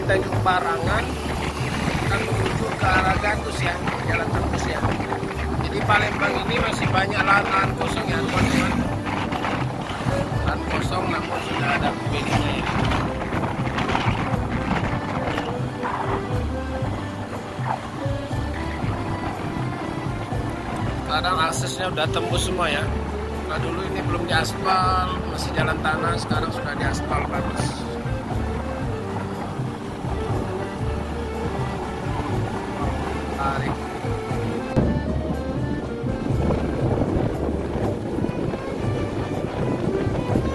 Tanjung Barangan akan menuju ke arah Gandus ya, jalan tembus ya. Jadi Palembang ini masih banyak lahan kosong ya teman-teman. Lahan kosong namun sudah ada pemiliknya ya. Sekarang aksesnya udah tembus semua ya. Nah dulu ini belum diaspal, masih jalan tanah, sekarang sudah diaspal bagus. Tarik.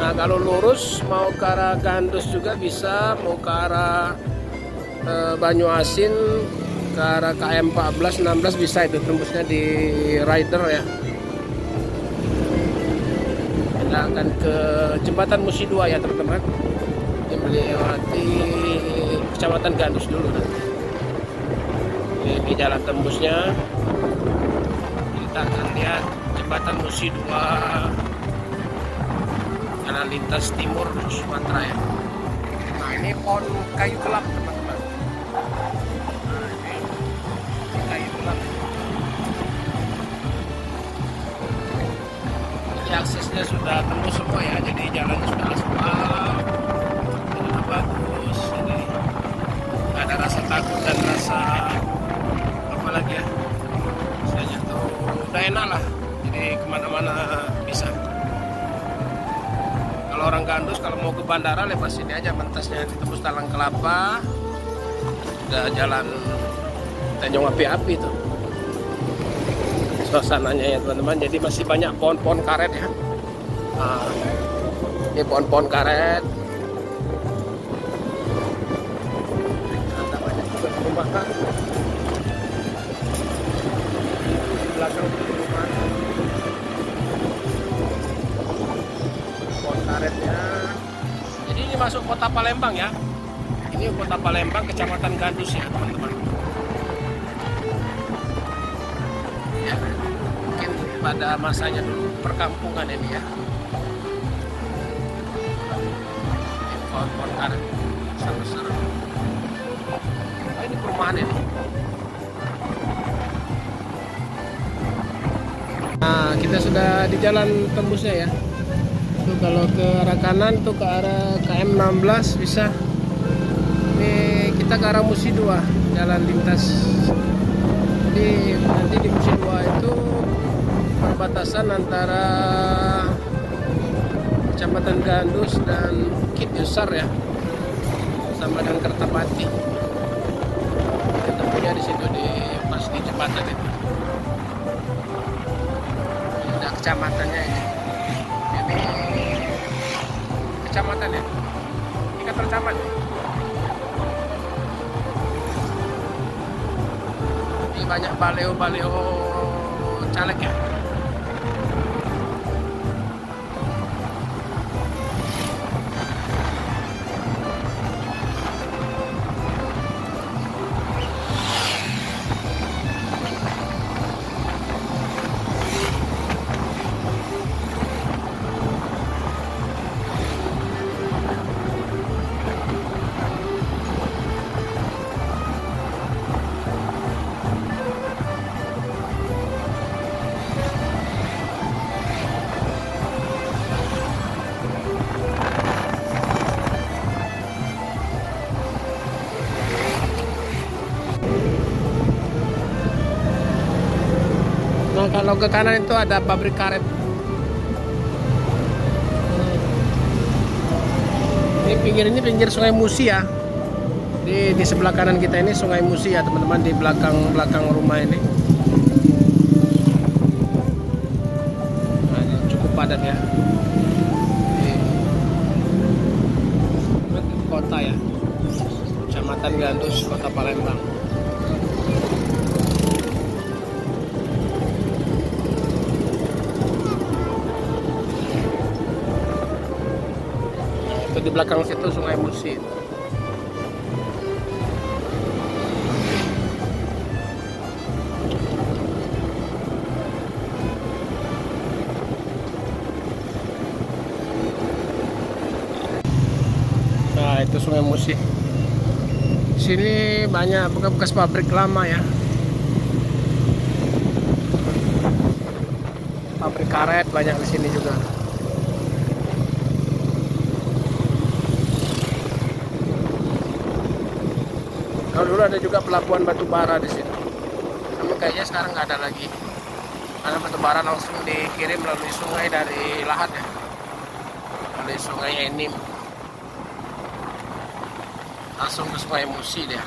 Nah kalau lurus mau ke arah Gandus juga bisa, mau ke arah Banyuasin, ke arah KM 14, 16 bisa itu tembusnya di rider ya. Kita akan ke jembatan Musi 2 ya teman-teman. Ini melewati Kecamatan Gandus dulu nanti. Ini jalan tembusnya. Kita akan lihat jembatan Musi 2, jalan lintas timur Sumatera ya. Nah ini pohon kayu gelap teman-teman. Nah ini kayu gelap. Ini aksesnya sudah tembus semua ya, jadi jalannya sudah aspal, sudah bagus. Jadi nggak ada rasa takut dan rasa apa lagi ya. Misalnya tuh udah enak lah. Jadi kemana-mana bisa. Kalau orang Gandus kalau mau ke bandara lewat sini aja, mentasnya ditembus Talang Kelapa, udah jalan Tanjung Api-Api tuh suasananya ya teman-teman. Jadi masih banyak pohon-pohon karet ya. Nah, ini pohon-pohon karet, ada banyak juga perumahan di belakang perumahan. Karetnya. Jadi ini masuk kota Palembang ya. Ini kota Palembang, Kecamatan Gandus ya teman-teman. Ya, mungkin pada masanya dulu perkampungan ini ya. Pohon-pohon karet besar-besar. Ini perumahan ini. Nah, kita sudah di jalan tembusnya ya. Kalau ke arah kanan tuh ke arah KM 16 bisa. Ini kita ke arah Musi 2, jalan lintas. Jadi nanti di Musi 2 itu perbatasan antara Kecamatan Gandus dan Bukit Besar ya, sama dengan Kertapati. Ketemunya di situ di pas di jembatan itu. Ada kecamatannya ini. Kecamatan ya, ini kantor camat ya. Ini banyak baleo-baleo caleg ya. Nah kalau ke kanan itu ada pabrik karet. Ini pinggir Sungai Musi ya. Di sebelah kanan kita ini Sungai Musi ya teman-teman, di belakang rumah ini. Nah, ini cukup padat ya. Ini kota ya, Kecamatan Gandus, Kota Palembang. Di belakang situ Sungai Musi. Nah itu Sungai Musi. sini banyak bekas-bekas pabrik lama ya. Pabrik karet banyak di sini juga. Kalau dulu ada juga pelabuhan batu bara di sini. Namun kayaknya sekarang nggak ada lagi. Karena batu bara langsung dikirim melalui sungai dari Lahat ya. Melalui sungai Enim. Langsung ke sungai Musi dia.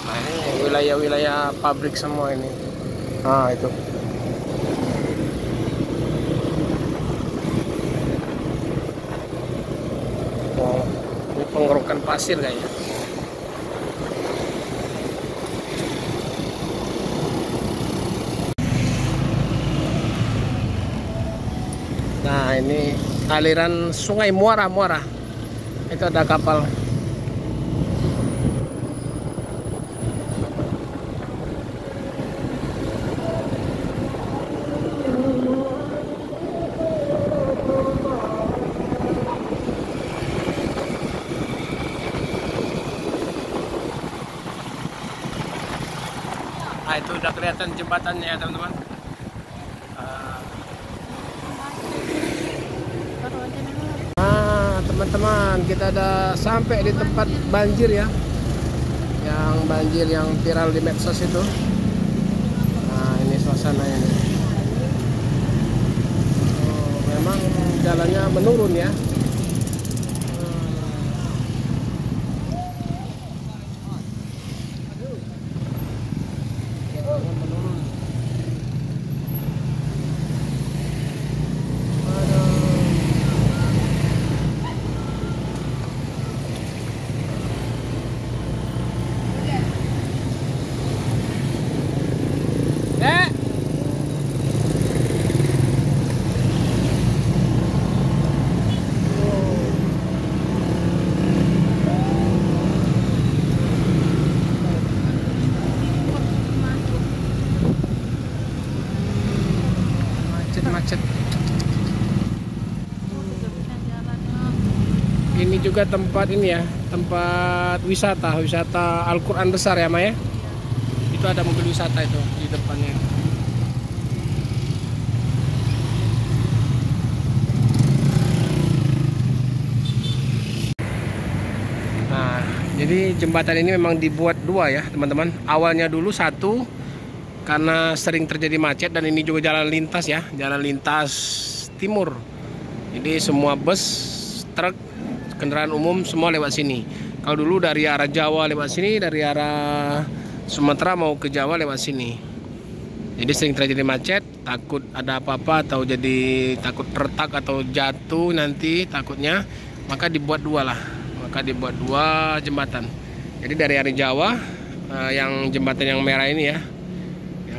Nah ini wilayah-wilayah pabrik semua ini. Nah itu. Oh, ini pengerokan pasir kayaknya. Nah ini aliran sungai Muara. Itu ada kapal. Nah itu udah kelihatan jembatannya ya teman-teman. Nah teman-teman, kita udah sampai di tempat banjir ya. Yang banjir yang viral di medsos itu. Nah ini suasananya nih. Oh, memang jalannya menurun ya. Macet. Ini juga tempat ini ya, tempat wisata Al-Quran besar ya Maya. Itu ada mobil wisata itu di depannya. Nah, jadi jembatan ini memang dibuat dua ya teman-teman. Awalnya dulu satu, karena sering terjadi macet, dan ini juga jalan lintas ya, jalan lintas timur. Jadi semua bus, truk, kendaraan umum semua lewat sini. Kalau dulu dari arah Jawa lewat sini, dari arah Sumatera mau ke Jawa lewat sini. Jadi sering terjadi macet, takut ada apa-apa atau jadi takut retak atau jatuh nanti takutnya, maka dibuat dua lah. Maka dibuat dua jembatan. Jadi dari arah Jawa, yang jembatan yang merah ini ya.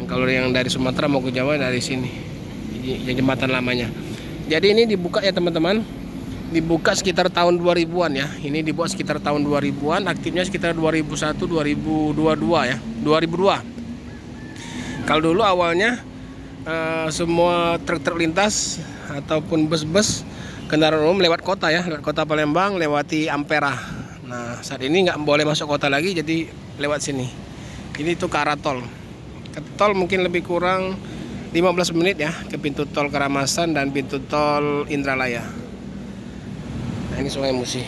Kalau yang dari Sumatera mau ke Jawa dari sini, yang jembatan lamanya. Jadi ini dibuka ya teman-teman, dibuka sekitar tahun 2000-an ya. Ini dibuat sekitar tahun 2000-an, aktifnya sekitar 2001, 2022 ya, 2002. Kalau dulu awalnya semua truk-truk lintas ataupun bus-bus kendaraan umum lewat kota ya, lewat kota Palembang, lewati Ampera. Nah saat ini nggak boleh masuk kota lagi, jadi lewat sini. Ini tuh ke arah tol. Ke tol mungkin lebih kurang 15 menit ya, ke pintu tol Karamasan dan pintu tol Indralaya. Nah ini Sungai Musi.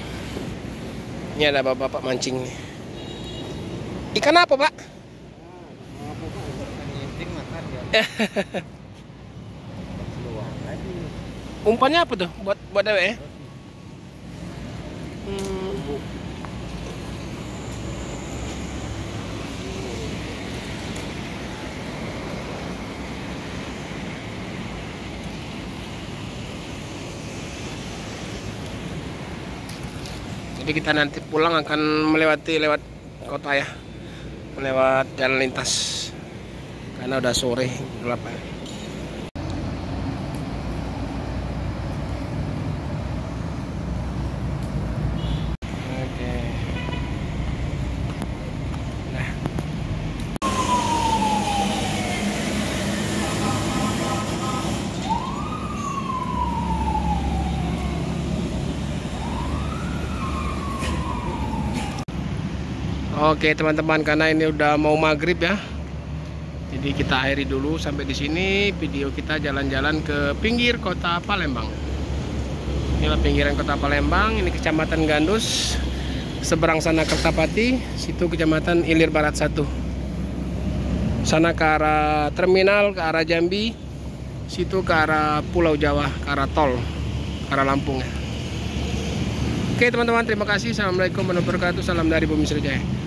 Ini ada bapak-bapak mancing nih. Ikan apa pak? Umpannya apa tuh? Buat dewe ya? Jadi kita nanti pulang akan melewati lewat kota ya, melewat jalan lintas karena udah sore gelap ya. Oke. Nah. Oke teman-teman, karena ini udah mau maghrib ya, jadi kita akhiri dulu sampai di sini video kita jalan-jalan ke pinggir kota Palembang. Inilah pinggiran kota Palembang, ini kecamatan Gandus, seberang sana Kertapati, situ kecamatan Ilir Barat 1. Sana ke arah terminal, ke arah Jambi, situ ke arah Pulau Jawa, ke arah tol, ke arah Lampung ya. Oke teman-teman, terima kasih. Assalamualaikum warahmatullahi wabarakatuh. Salam dari Bumi Sriwijaya.